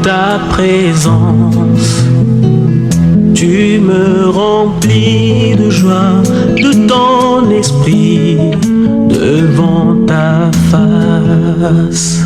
ta présence. Tu me remplis de joie, de ton esprit, devant ta face.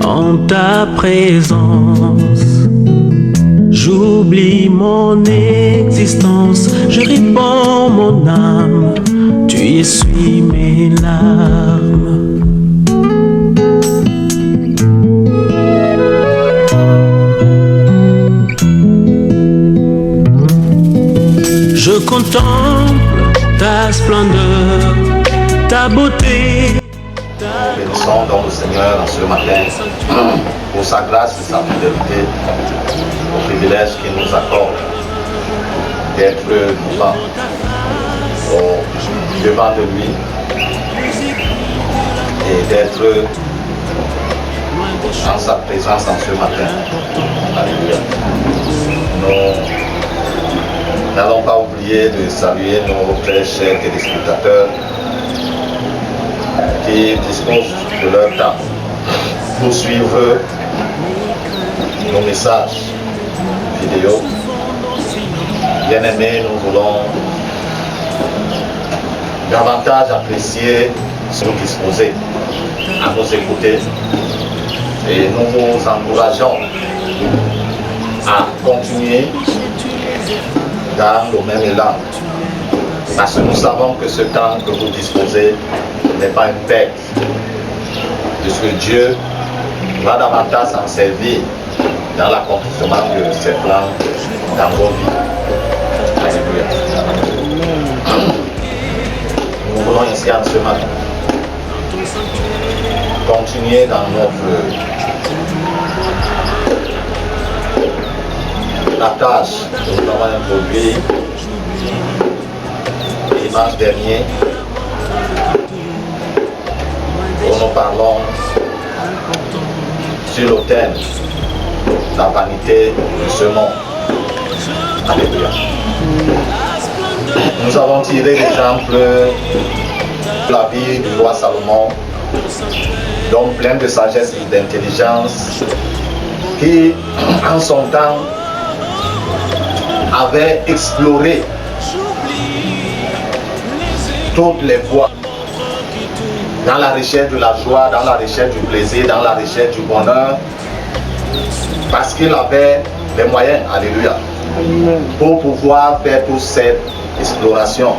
En ta présence, j'oublie mon existence, je répands mon âme, tu essuies mes larmes. Je contemple ta splendeur, ta beauté. Bénissons donc le Seigneur en ce matin pour sa grâce et sa fidélité, au privilège qu'il nous accorde d'être vivants devant de lui et d'être en sa présence en ce matin. Alléluia. Nous n'allons pas oublier de saluer nos très chers téléspectateurs qui disposent de leur temps pour suivre nos messages vidéo. Bien-aimés, nous voulons davantage apprécier ce que vous disposez à nous écouter et nous vous encourageons à continuer dans le même élan, parce que nous savons que ce temps que vous disposez n'est pas une perte, puisque Dieu va davantage s'en servir dans l'accomplissement de ses plans dans vos vies. Alléluia. Nous voulons ici en ce matin continuer dans la tâche que nous avons introduite dimanche dernier, où nous parlons sur le thème la vanité de ce monde. Alléluia. Nous avons tiré l'exemple de la vie du roi Salomon, donc plein de sagesse et d'intelligence, qui en son temps avait exploré toutes les voies dans la recherche de la joie, dans la recherche du plaisir, dans la recherche du bonheur, parce qu'il avait les moyens, alléluia, pour pouvoir faire toute cette exploration.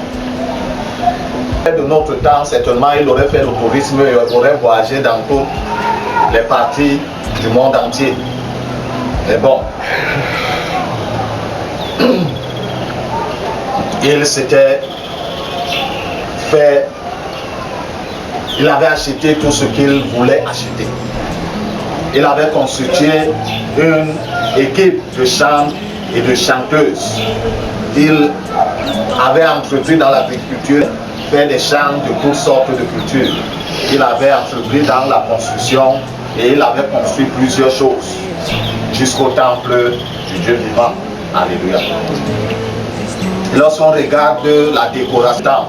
De notre temps, certainement, il aurait fait le tourisme, il aurait voyagé dans toutes les parties du monde entier. Mais bon, il s'était fait, il avait acheté tout ce qu'il voulait acheter. Il avait constitué une équipe de chants et de chanteuses. Il avait entrepris dans l'agriculture, fait des chants de toutes sortes de cultures. Il avait entrepris dans la construction et il avait construit plusieurs choses jusqu'au temple du Dieu vivant. Alléluia. Lorsqu'on regarde la décoration,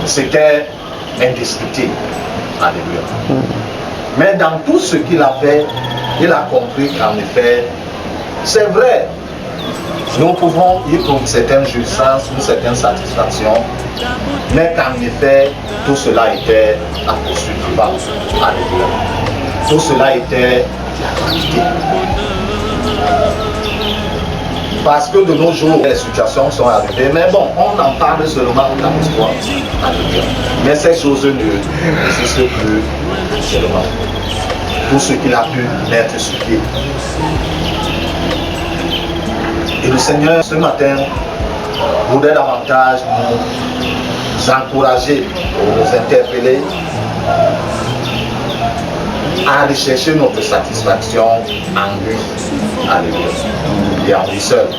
c'était indescriptible. Alléluia. Mais dans tout ce qu'il a fait, il a compris qu'en effet, c'est vrai, nous pouvons y trouver une certaine jouissance, une certaine satisfaction, mais qu'en effet, tout cela était la poursuite du bas. Alléluia. Tout cela était la vanité. Parce que de nos jours, les situations sont arrivées, mais bon, on en parle seulement dans l'histoire. Mais ces choses n'existent plus seulement. Tout ce qu'il a pu mettre sur pied. Et le Seigneur, ce matin, voudrait davantage nous encourager, nous interpeller à aller chercher notre satisfaction en lui. Alléluia. Et en lui seul.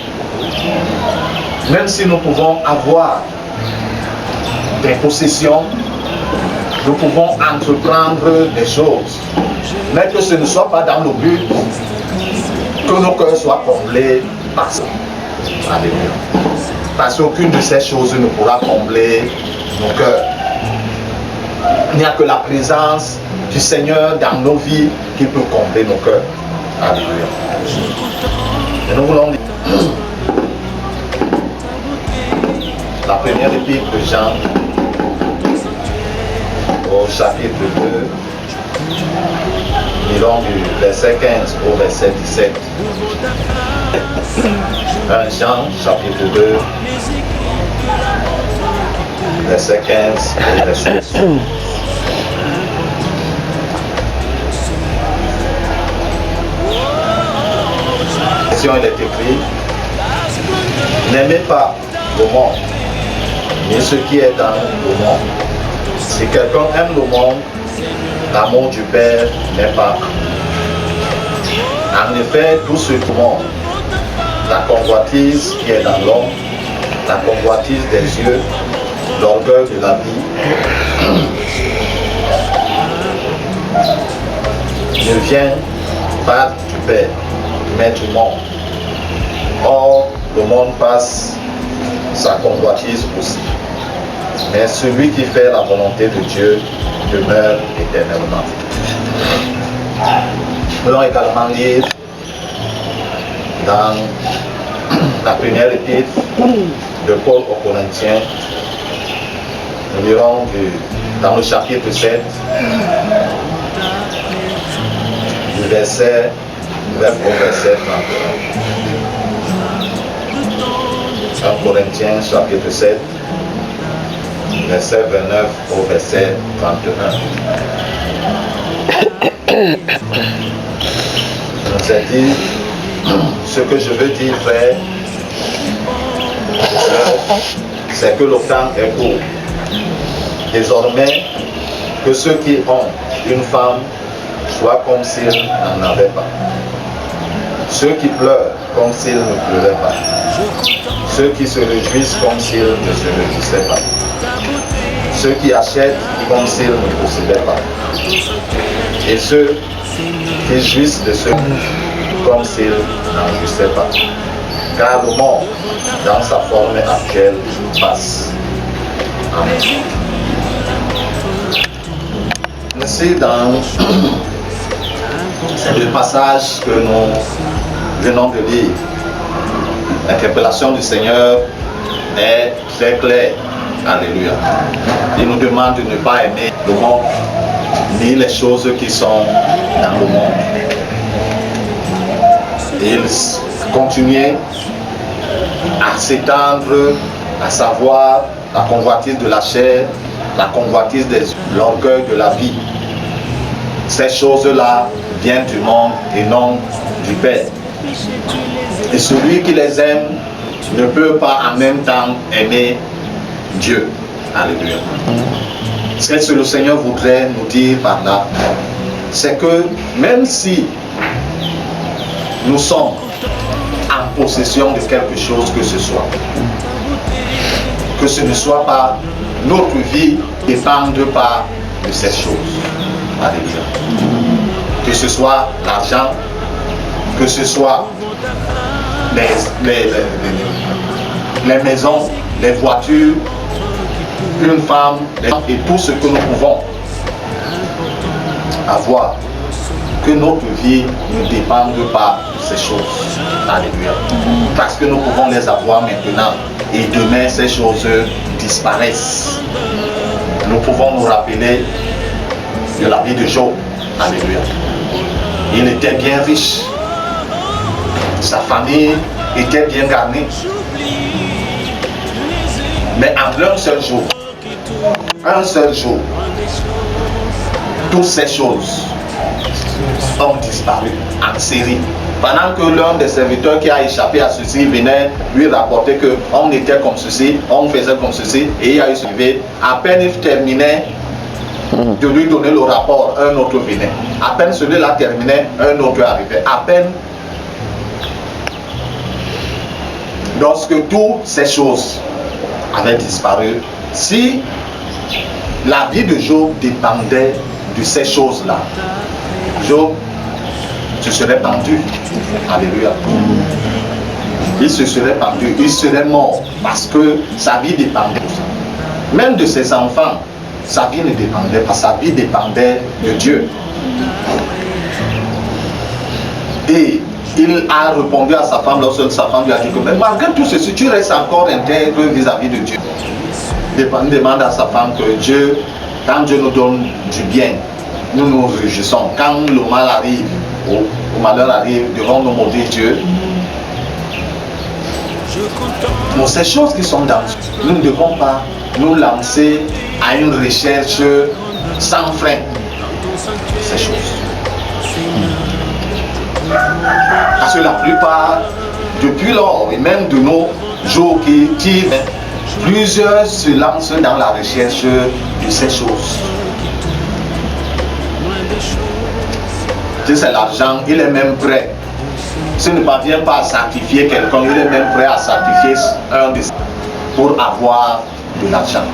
Même si nous pouvons avoir des possessions, nous pouvons entreprendre des choses, mais que ce ne soit pas dans le but que nos cœurs soient comblés par ça. Alléluia. Parce qu'aucune de ces choses ne pourra combler nos cœurs. Il n'y a que la présence du Seigneur dans nos vies qui peut combler nos cœurs. Alléluia. Et nous voulons dire la première épître de Jean au chapitre 2, lisons du verset 15 au verset 17. 1 Jean chapitre 2, verset 15 au verset 17. Il est écrit: n'aimez pas le monde, ni ce qui est dans le monde. Si quelqu'un aime le monde, l'amour du Père n'est pas. En effet, tout ce monde, la convoitise qui est dans l'homme, la convoitise des yeux, l'orgueil de la vie, ne vient pas du Père, mais du monde. Or, le monde passe, sa convoitise aussi. Mais celui qui fait la volonté de Dieu demeure éternellement. Nous allons également lire dans la première épître de Paul aux Corinthiens. Nous lirons dans le chapitre 7, du verset 9 au verset 31. 1 Corinthiens chapitre 7, verset 29 au verset 31. Nous a dit: ce que je veux dire, frère, c'est que le temps est court. Désormais, que ceux qui ont une femme soient comme s'ils n'en avaient pas. Ceux qui pleurent comme s'ils ne pleuraient pas. Ceux qui se réjouissent comme s'ils ne se réjouissaient pas. Ceux qui achètent comme s'ils ne possédaient pas. Et ceux qui jouissent de ceux comme s'ils n'en jouissaient pas. Car le monde, dans sa forme actuelle, passe. Amen. Ainsi, dans le passage que nous venons de lire, l'interpellation du Seigneur est très claire. Alléluia. Il nous demande de ne pas aimer le monde, ni les choses qui sont dans le monde. Il continue à s'étendre, à savoir la convoitise de la chair, la convoitise des yeux, l'orgueil de la vie. Ces choses-là viennent du monde et non du Père. Et celui qui les aime ne peut pas en même temps aimer Dieu. Alléluia. Ce que le Seigneur voudrait nous dire par là, c'est que même si nous sommes en possession de quelque chose que ce soit, que ce ne soit pas notre vie dépende pas de ces choses. Alléluia. Que ce soit l'argent, que ce soit les maisons, les voitures, une femme, et tout ce que nous pouvons avoir, que notre vie ne dépende pas de ces choses. Alléluia. Parce que nous pouvons les avoir maintenant et demain ces choses disparaissent. Nous pouvons nous rappeler de la vie de Job. Alléluia. Il était bien riche. Sa famille était bien garnie. Mais en un seul jour, toutes ces choses ont disparu en série. Pendant que l'un des serviteurs qui a échappé à ceci venait lui rapporter qu'on était comme ceci, on faisait comme ceci, et il a eu suivi. À peine il terminait de lui donner le rapport, un autre venait. À peine celui-là terminait, un autre arrivait. À peine. Lorsque toutes ces choses avaient disparu, si la vie de Job dépendait de ces choses-là, Job se serait pendu. Alléluia. Il se serait pendu, il serait mort parce que sa vie dépendait de ça. Même de ses enfants, sa vie ne dépendait pas, sa vie dépendait de Dieu. Et il a répondu à sa femme lorsque sa femme lui a dit que malgré tout ceci, tu restes encore intègre vis-à-vis de Dieu. Il demande à sa femme que Dieu, quand Dieu nous donne du bien, nous nous réjouissons. Quand le mal arrive, ou le malheur arrive, devant nous maudire Dieu. Pour ces choses qui sont dans nous ne devons pas nous lancer à une recherche sans frein. Ces choses. Parce que la plupart, depuis lors, et même de nos jours qui tirent, plusieurs se lancent dans la recherche de ces choses. Si c'est l'argent, il est même prêt. S'il ne parvient pas à sacrifier quelqu'un, il est même prêt à sacrifier un de ses pour avoir de l'argent.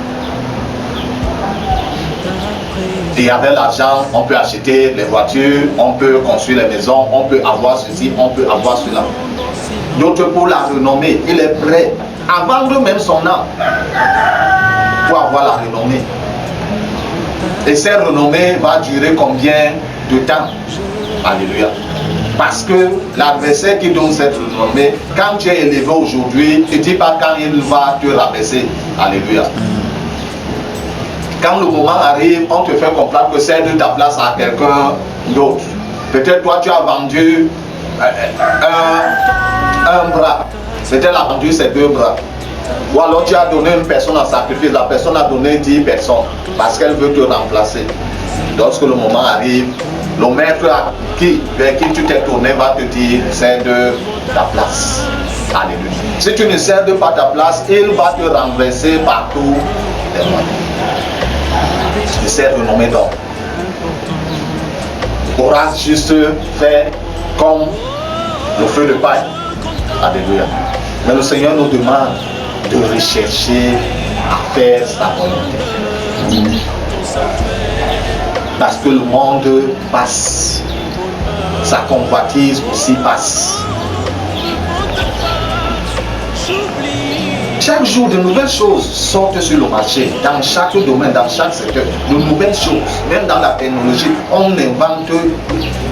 Et avec l'argent, on peut acheter les voitures, on peut construire les maisons, on peut avoir ceci, on peut avoir cela. D'autres pour la renommée, il est prêt à vendre même son âme pour avoir la renommée. Et cette renommée va durer combien de temps? Alléluia. Parce que l'adversaire qui donne cette renommée, quand tu es élevé aujourd'hui, ne dis pas quand il va te rabaisser. Alléluia. Quand le moment arrive, on te fait comprendre que c'est de ta place à quelqu'un d'autre. Peut-être toi tu as vendu un bras. Peut-être elle a vendu ses 2 bras. Ou alors tu as donné une personne en sacrifice. La personne a donné 10 personnes parce qu'elle veut te remplacer. Lorsque le moment arrive, le maître vers qui tu t'es tourné va te dire c'est de ta place. Alléluia. Si tu ne cèdes pas ta place, il va te renverser partout des moyens. De cette renommée d'homme. Aura juste fait comme le feu de paille. Alléluia. Mais le Seigneur nous demande de rechercher à faire sa volonté. Parce que le monde passe. Sa convoitise aussi passe. Chaque jour, de nouvelles choses sortent sur le marché, dans chaque domaine, dans chaque secteur. De nouvelles choses, même dans la technologie, on invente,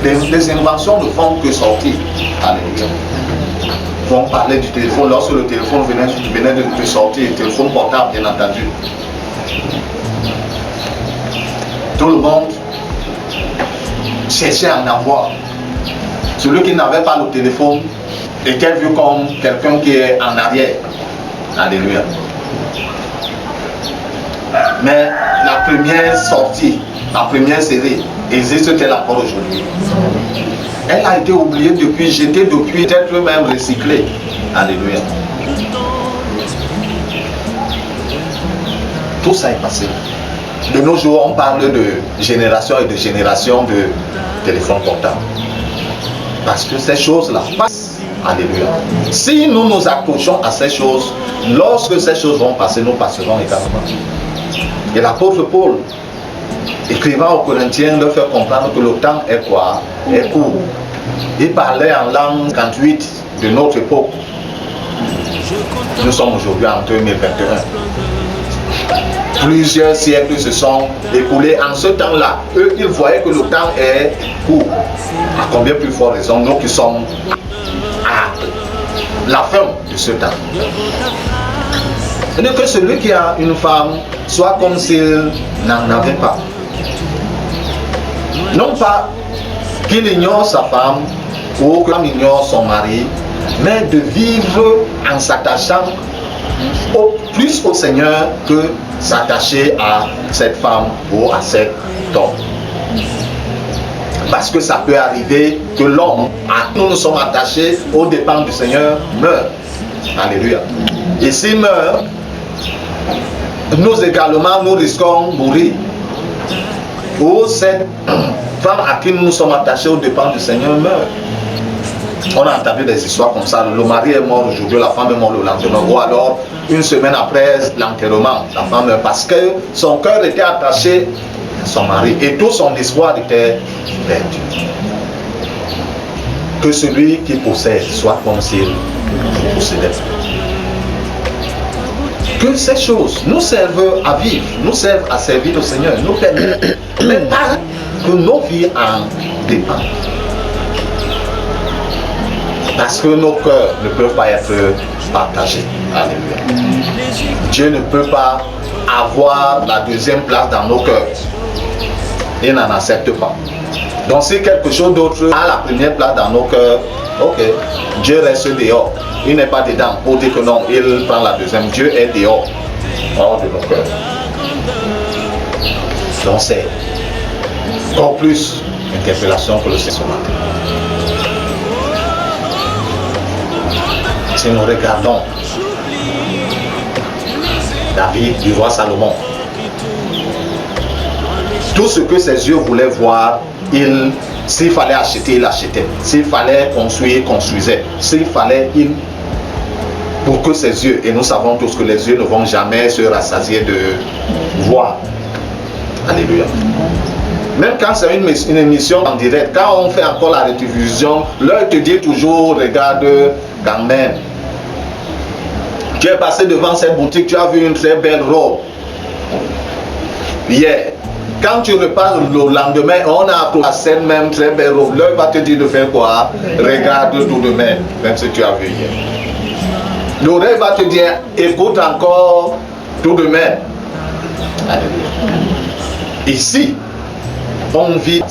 des inventions ne font que sortir. Alléluia. On parlait du téléphone, lorsque le téléphone venait de sortir, le téléphone portable, bien entendu. Tout le monde cherchait à en avoir. Celui qui n'avait pas le téléphone était vu comme quelqu'un qui est en arrière. Alléluia. Mais la première sortie, la première série existe-t-elle encore aujourd'hui? Elle a été oubliée depuis, jetée depuis, peut-être même recyclée. Alléluia. Tout ça est passé. De nos jours, on parle de génération et de génération de téléphones portables. Parce que ces choses-là passent. Alléluia. Si nous nous accrochons à ces choses, lorsque ces choses vont passer, nous passerons également. Et l'apôtre Paul, écrivant aux Corinthiens, leur fait comprendre que le temps est quoi? Est court. Il parlait en langue 58 de notre époque. Nous sommes aujourd'hui en 2021. Plusieurs siècles se sont écoulés. En ce temps-là, eux, ils voyaient que le temps est court. À combien plus fort raison, nous qui sommes à la fin de ce temps. Et que celui qui a une femme soit comme s'il n'en avait pas. Non pas qu'il ignore sa femme ou qu'il ignore son mari, mais de vivre en s'attachant plus au Seigneur que s'attacher à cette femme ou à cet homme. Parce que ça peut arriver que l'homme, à nous nous sommes attachés aux dépens du Seigneur, meurt. Alléluia. Et s'il meurt, nous également, nous risquons de mourir. Ou cette femme à qui nous sommes attachés aux dépens du Seigneur meurt. On a entendu des histoires comme ça. Le mari est mort aujourd'hui, la femme est morte le lendemain. Ou alors, une semaine après l'enterrement, la femme meurt parce que son cœur était attaché à son mari et tout son espoir était perdu. Que celui qui possède soit comme s'il possédait. que ces choses nous servent à vivre, nous servent à servir le Seigneur, nous permettent, mais pas que nos vies en dépendent. Parce que nos cœurs ne peuvent pas être partagés. Alléluia. Dieu ne peut pas avoir la deuxième place dans nos cœurs. Il n'en accepte pas. Donc si quelque chose d'autre a la première place dans nos cœurs, ok, Dieu reste dehors. Il n'est pas dedans pour dire que non, il prend la deuxième. Dieu est dehors, hors de nos cœurs. Donc c'est encore plus l'interpellation que le Seigneur matin. Si nous regardons la vie du roi Salomon, tout ce que ses yeux voulaient voir, s'il fallait acheter, il achetait. S'il fallait construire, il construisait. S'il fallait, pour que ses yeux, et nous savons tous que les yeux ne vont jamais se rassasier de voir. Alléluia. Même quand c'est une émission en direct, quand on fait encore la rediffusion, l'œil te dit toujours, regarde quand même. Tu es passé devant cette boutique, tu as vu une très belle robe. Hier, quand tu repars le lendemain, on a cette même très belle robe. L'œil va te dire de faire quoi? Regarde tout de même si tu as vu hier. L'oreille va te dire, écoute encore tout de même. Alléluia. Ici, on vit,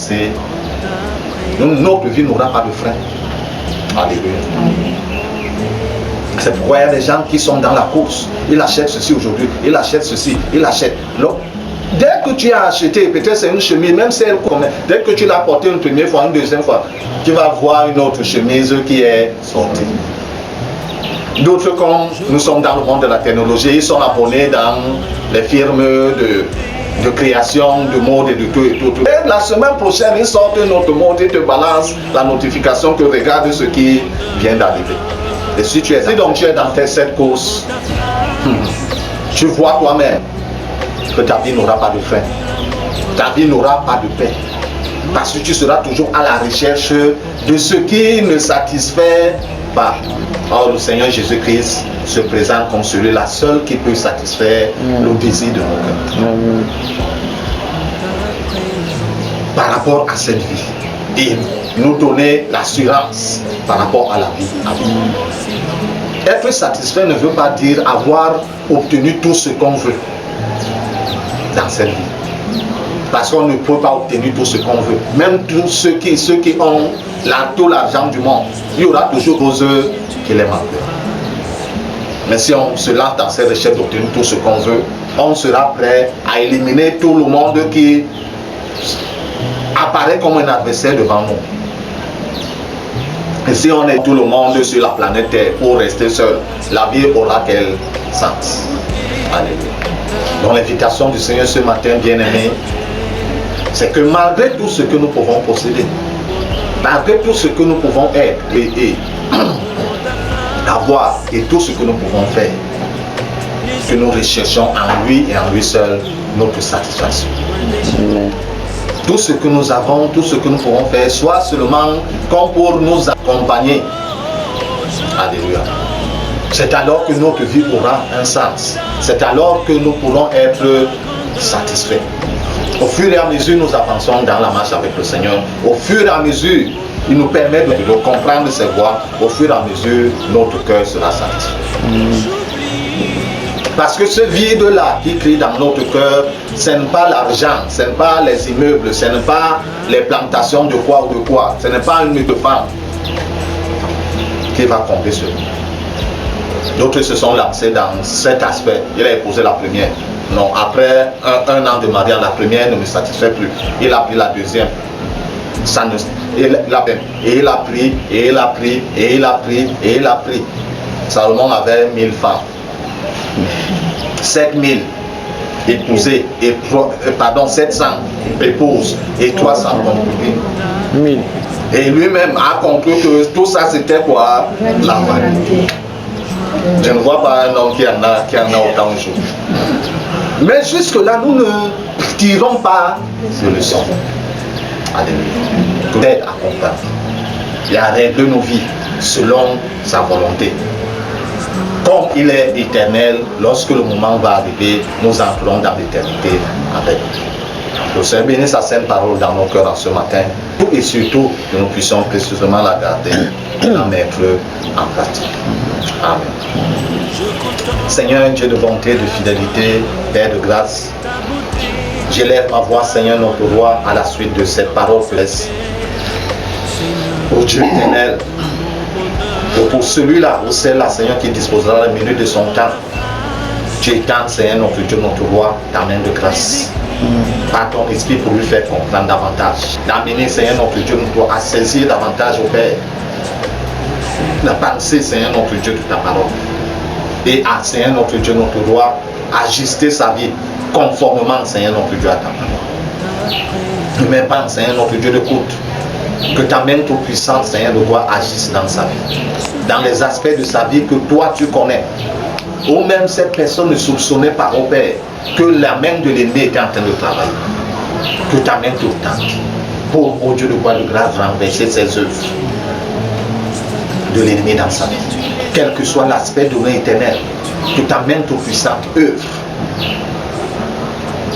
notre vie n'aura pas de frein. Alléluia. C'est pourquoi il y a des gens qui sont dans la course. Il achète ceci aujourd'hui, il achète ceci, il achète l'autre. Dès que tu as acheté, peut-être c'est une chemise, même celle qu'on met, dès que tu l'as portée une première fois, une deuxième fois, tu vas voir une autre chemise qui est sortie. D'autres, comme nous sommes dans le monde de la technologie, ils sont abonnés dans les firmes de création, de mode et de tout et tout. Et la semaine prochaine, ils sortent une autre mode et te balancent la notification que regarde ce qui vient d'arriver. Et si tu es dans cette course, tu vois toi-même que ta vie n'aura pas de frein. Ta vie n'aura pas de paix. Parce que tu seras toujours à la recherche de ce qui ne satisfait pas. Or, le Seigneur Jésus-Christ se présente comme celui-là seul qui peut satisfaire le désir de nos cœurs. Par rapport à cette vie. Et nous donner l'assurance par rapport à la vie à vivre. Être satisfait ne veut pas dire avoir obtenu tout ce qu'on veut dans cette vie. Parce qu'on ne peut pas obtenir tout ce qu'on veut. Même tous ceux qui ont tout l'argent du monde, il y aura toujours des choses qui les manquent. Mais si on se lance dans cette recherche d'obtenir tout ce qu'on veut, on sera prêt à éliminer tout le monde qui apparaît comme un adversaire devant nous. Et si on est tout le monde sur la planète Terre pour rester seul, la vie aura quel sens? Alléluia. Donc l'invitation du Seigneur ce matin, bien-aimé, c'est que malgré tout ce que nous pouvons posséder, malgré tout ce que nous pouvons être et avoir et tout ce que nous pouvons faire, que nous recherchons en lui et en lui seul notre satisfaction. Tout ce que nous avons, tout ce que nous pouvons faire, soit seulement comme pour nous accompagner. Alléluia. C'est alors que notre vie aura un sens. C'est alors que nous pourrons être satisfaits. Au fur et à mesure, nous avançons dans la marche avec le Seigneur. Au fur et à mesure, il nous permet de comprendre ses voies. Au fur et à mesure, notre cœur sera satisfait. Parce que ce vide-là qui crie dans notre cœur, ce n'est pas l'argent, ce n'est pas les immeubles, ce n'est pas les plantations de quoi ou de quoi, ce n'est pas une de femme qui va combler ce vide. D'autres se sont lancés dans cet aspect. Il a épousé la première. Non, après un an de mariage, la première ne me satisfait plus. Il a pris la deuxième. Ça ne, et il a pris, et il a pris, et il a pris, et il a pris. Salomon avait 1000 femmes. 7000 épousées, 700 épouses et 300 concubines. Et lui-même a compris que tout ça c'était quoi? La vanité. Je ne vois pas un homme qui en a autant de choses. Mais jusque-là, nous ne tirons pas de leçons. Alléluia. D'aide à comprendre. Il y a de nos vies selon sa volonté. Comme il est éternel, lorsque le moment va arriver, nous entrerons dans l'éternité avec lui. Le Seigneur bénisse sa sainte parole dans nos cœurs en ce matin, et surtout que nous puissions précieusement la garder et la mettre en pratique. Amen. Seigneur, Dieu de bonté, de fidélité, Père de grâce, j'élève ma voix, Seigneur notre roi, à la suite de cette parole presse. Ô Dieu éternel, pour celui-là, ou celle-là, Seigneur, qui disposera la minute de son temps, tu étends, Seigneur notre Dieu, notre roi, ta main de grâce. Par ton esprit pour lui faire comprendre davantage. D'amener, Seigneur notre Dieu, notre roi, à saisir davantage au Père la pensée, Seigneur notre Dieu, de ta parole. Et à, Seigneur notre Dieu, notre roi, ajuster sa vie conformément, Seigneur notre Dieu, à ta parole. Ne mets pas, Seigneur notre Dieu, de côté. Que ta main toute puissante, Seigneur, de roi, agisse dans sa vie. Dans les aspects de sa vie que toi tu connais. Ou même cette personne ne soupçonnait pas, au Père, que la main de l'ennemi était en train de travailler. Que ta main te tente pour, ô Dieu de gloire de grâce, renverser ses œuvres de l'ennemi dans sa vie. Quel que soit l'aspect de l'éternel, que ta main toute puissante œuvre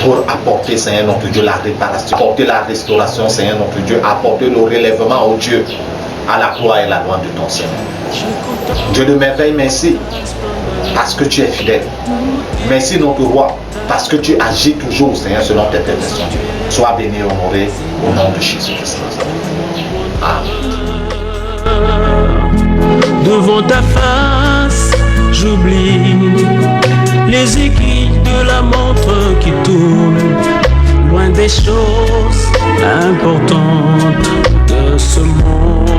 pour apporter, Seigneur notre Dieu, la réparation, apporter la restauration, Seigneur notre Dieu, apporter le relèvement au Dieu, à la gloire et la gloire de ton Seigneur. Dieu de merveille, merci parce que tu es fidèle. Merci notre roi parce que tu agis toujours, Seigneur, selon tes permissions. Sois béni et honoré au nom de Jésus-Christ. Amen. Devant ta face, j'oublie les aiguilles de la montre qui tourne, loin des choses importantes de ce monde.